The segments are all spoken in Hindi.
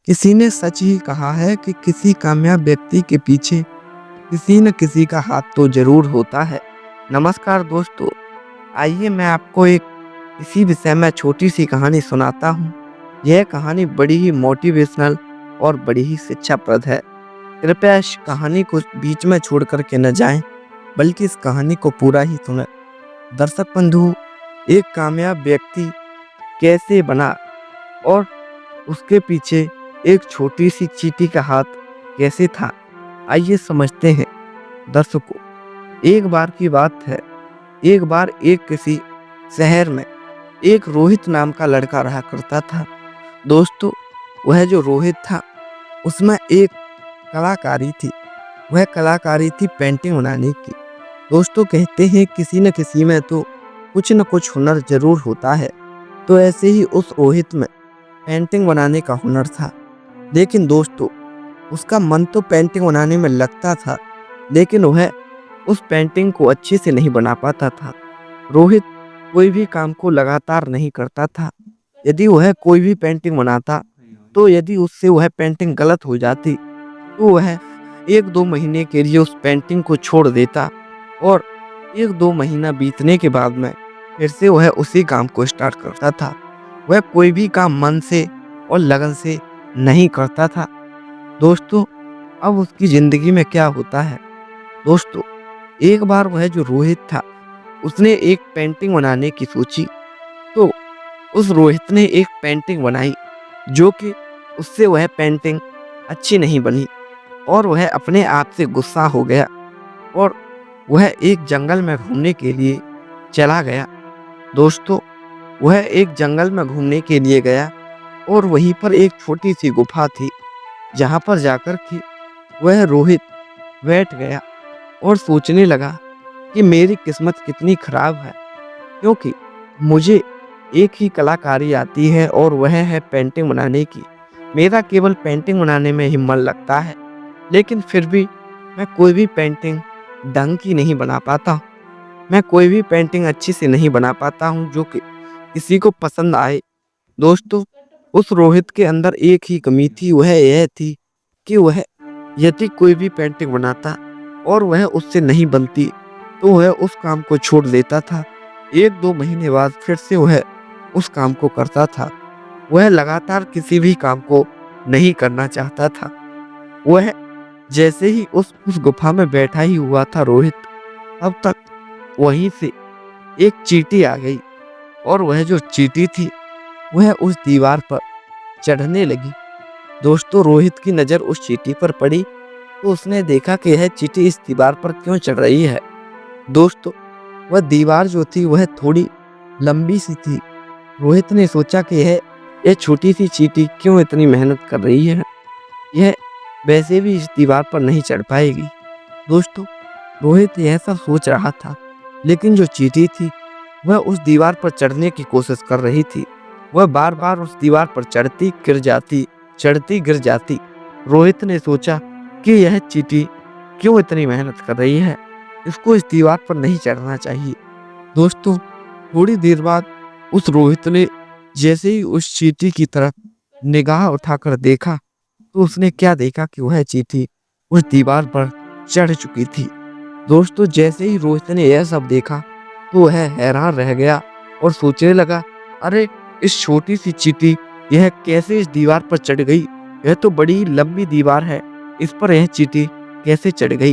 किसी ने सच ही कहा है कि किसी कामयाब व्यक्ति के पीछे किसी न किसी का हाथ तो जरूर होता है। नमस्कार दोस्तों, आइए मैं आपको एक इसी विषय में छोटी सी कहानी सुनाता हूँ। यह कहानी बड़ी ही मोटिवेशनल और बड़ी ही शिक्षाप्रद है। कृपया इस कहानी को बीच में छोड़ कर के न जाएं, बल्कि इस कहानी को पूरा ही सुनें। दर्शक बंधु, एक कामयाब व्यक्ति कैसे बना और उसके पीछे एक छोटी सी चींटी का हाथ कैसे था, आइए समझते हैं। दर्शकों, एक बार की बात है। एक बार एक किसी शहर में एक रोहित नाम का लड़का रहा करता था। दोस्तों, वह जो रोहित था उसमें एक कलाकारी थी। वह कलाकारी थी पेंटिंग बनाने की। दोस्तों, कहते हैं किसी न किसी में तो कुछ न कुछ हुनर जरूर होता है। तो ऐसे ही उस रोहित में पेंटिंग बनाने का हुनर था। लेकिन दोस्तों, उसका मन तो पेंटिंग बनाने में लगता था, लेकिन वह उस पेंटिंग को अच्छे से नहीं बना पाता था। रोहित कोई भी काम को लगातार नहीं करता था। यदि वह कोई भी पेंटिंग बनाता, तो यदि उससे वह पेंटिंग गलत हो जाती, तो वह 1-2 महीने के लिए उस पेंटिंग को छोड़ देता और 1-2 महीना बीतने के बाद में फिर से वह उसी काम को स्टार्ट करता था। वह कोई भी काम मन से और लगन से नहीं करता था। दोस्तों, अब उसकी जिंदगी में क्या होता है। दोस्तों, एक बार वह जो रोहित था उसने एक पेंटिंग बनाने की सोची। तो उस रोहित ने एक पेंटिंग बनाई, जो कि उससे वह पेंटिंग अच्छी नहीं बनी और वह अपने आप से गुस्सा हो गया और वह एक जंगल में घूमने के लिए चला गया। दोस्तों, वह एक जंगल में घूमने के लिए गया और वहीं पर एक छोटी सी गुफा थी, जहां पर जाकर के वह रोहित बैठ गया और सोचने लगा कि मेरी किस्मत कितनी खराब है, क्योंकि मुझे एक ही कलाकारी आती है और वह है पेंटिंग बनाने की। मेरा केवल पेंटिंग बनाने में ही मन लगता है, लेकिन फिर भी मैं कोई भी पेंटिंग ढंग की नहीं बना पाता। मैं कोई भी पेंटिंग अच्छी से नहीं बना पाता हूँ जो कि किसी को पसंद आए। दोस्तों, उस रोहित के अंदर एक ही कमी थी, वह यह थी कि वह यदि कोई भी पेंटिंग बनाता और वह उससे नहीं बनती, तो वह उस काम को छोड़ देता था। 1-2 महीने बाद फिर से वह उस काम को करता था। वह लगातार किसी भी काम को नहीं करना चाहता था। वह जैसे ही उस गुफा में बैठा ही हुआ था रोहित, तब तक वहीं से एक चींटी आ गई और वह जो चींटी थी वह उस दीवार पर चढ़ने लगी। दोस्तों, रोहित की नज़र उस चींटी पर पड़ी तो उसने देखा कि यह चींटी इस दीवार पर क्यों चढ़ रही है। दोस्तों, वह दीवार जो थी वह थोड़ी लंबी सी थी। रोहित ने सोचा कि यह छोटी सी चींटी क्यों इतनी मेहनत कर रही है, यह वैसे भी इस दीवार पर नहीं चढ़ पाएगी। दोस्तों, रोहित यह सब सोच रहा था, लेकिन जो चींटी थी वह उस दीवार पर चढ़ने की कोशिश कर रही थी। वह बार बार उस दीवार पर चढ़ती गिर जाती, चढ़ती गिर जाती। रोहित ने सोचा कि यह चींटी क्यों इतनी मेहनत कर रही है, इसको इस दीवार पर नहीं चढ़ना चाहिए। दोस्तों, थोड़ी देर बाद उस रोहित ने जैसे ही उस चींटी की तरफ निगाह उठाकर देखा, तो उसने क्या देखा कि वह चींटी उस दीवार पर चढ़ चुकी थी। दोस्तों, जैसे ही रोहित ने यह सब देखा, तो वह हैरान रह गया और सोचने लगा, अरे इस छोटी सी चींटी यह कैसे इस दीवार पर चढ़ गई, यह तो बड़ी लंबी दीवार है, इस पर यह चींटी कैसे चढ़ गई।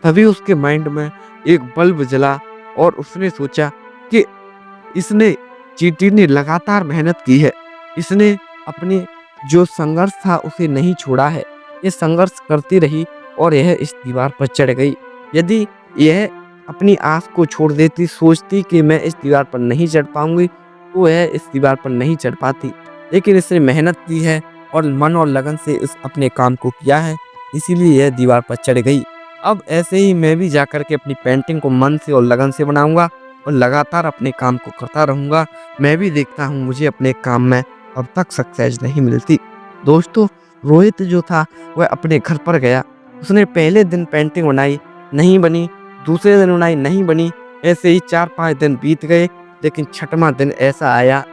तभी उसके माइंड में एक बल्ब जला और उसने सोचा कि इसने चींटी ने लगातार मेहनत की है, इसने अपने जो संघर्ष था उसे नहीं छोड़ा है, ये संघर्ष करती रही और यह इस दीवार पर चढ़ गई। यदि यह अपनी आस को छोड़ देती, सोचती कि मैं इस दीवार पर नहीं चढ़ पाऊंगी, तो वह इस दीवार पर नहीं चढ़ पाती। लेकिन इसने मेहनत की है और मन और लगन से इस अपने काम को किया है, इसीलिए यह दीवार पर चढ़ गई। अब ऐसे ही मैं भी जाकर के अपनी पेंटिंग को मन से और लगन से बनाऊंगा और लगातार अपने काम को करता रहूंगा। मैं भी देखता हूँ मुझे अपने काम में अब तक सक्सेस नहीं मिलती। दोस्तों, रोहित जो था वह अपने घर पर गया। उसने पहले दिन पेंटिंग बनाई, नहीं बनी। दूसरे दिन बनाई, नहीं बनी। ऐसे ही 4-5 दिन बीत गए, लेकिन छठवां दिन ऐसा आया,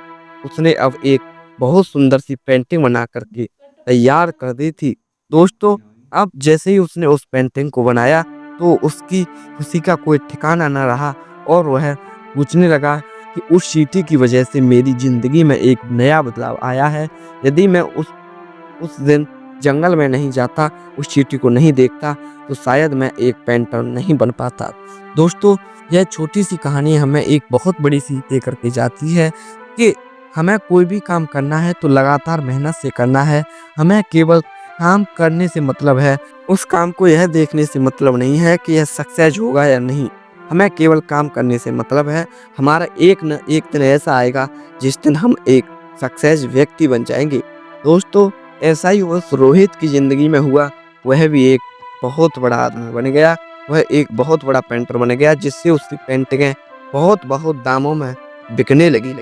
उसने अब एक बहुत सुंदर सी पेंटिंग बना करके तैयार कर दी थी। दोस्तों, अब जैसे ही उसने उस पेंटिंग को बनाया तो उसकी खुशी का कोई ठिकाना ना रहा और वह सोचने लगा कि उस चींटी की वजह से मेरी ज़िंदगी में एक नया बदलाव आया है। यदि मैं उस दिन जंगल में नहीं जाता, उस चींटी को नहीं देखता, तो शायद मैं एक पेंटर नहीं बन पाता। दोस्तों, यह छोटी-सी कहानी हमें एक बहुत बड़ी सीख दे कर के जाती है कि हमें कोई भी काम करना है तो लगातार मेहनत से करना है। हमें केवल काम करने से मतलब है, उस काम को यह देखने से मतलब नहीं है कि यह सक्सेस होगा या नहीं। हमें केवल काम करने से मतलब है, हमारा एक न एक दिन ऐसा आएगा जिस दिन हम एक सक्सेस व्यक्ति बन जाएँगे। दोस्तों, ऐसा ही उस रोहित की ज़िंदगी में हुआ। वह भी एक बहुत बड़ा आदमी बन गया। वह एक बहुत बड़ा पेंटर बन गया जिससे उसकी पेंटिंगें बहुत-बहुत दामों में बिकने लगी।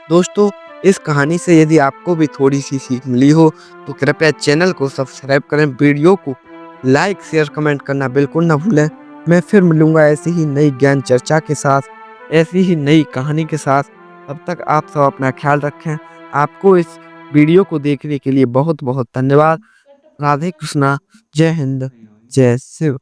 दोस्तों, इस कहानी से यदि आपको भी थोड़ी-सी सीख मिली हो तो कृपया चैनल को सब्सक्राइब करें, वीडियो को लाइक, शेयर, कमेंट करना बिल्कुल ना भूलें। मैं फिर मिलूँगा ऐसी ही नई ज्ञान चर्चा के साथ, ऐसी ही नई कहानी के साथ। तब तक आप सब अपना ख्याल रखें। आपको इस वीडियो को देखने के लिए बहुत-बहुत धन्यवाद। राधे कृष्णा, जय हिंद, जय शिव।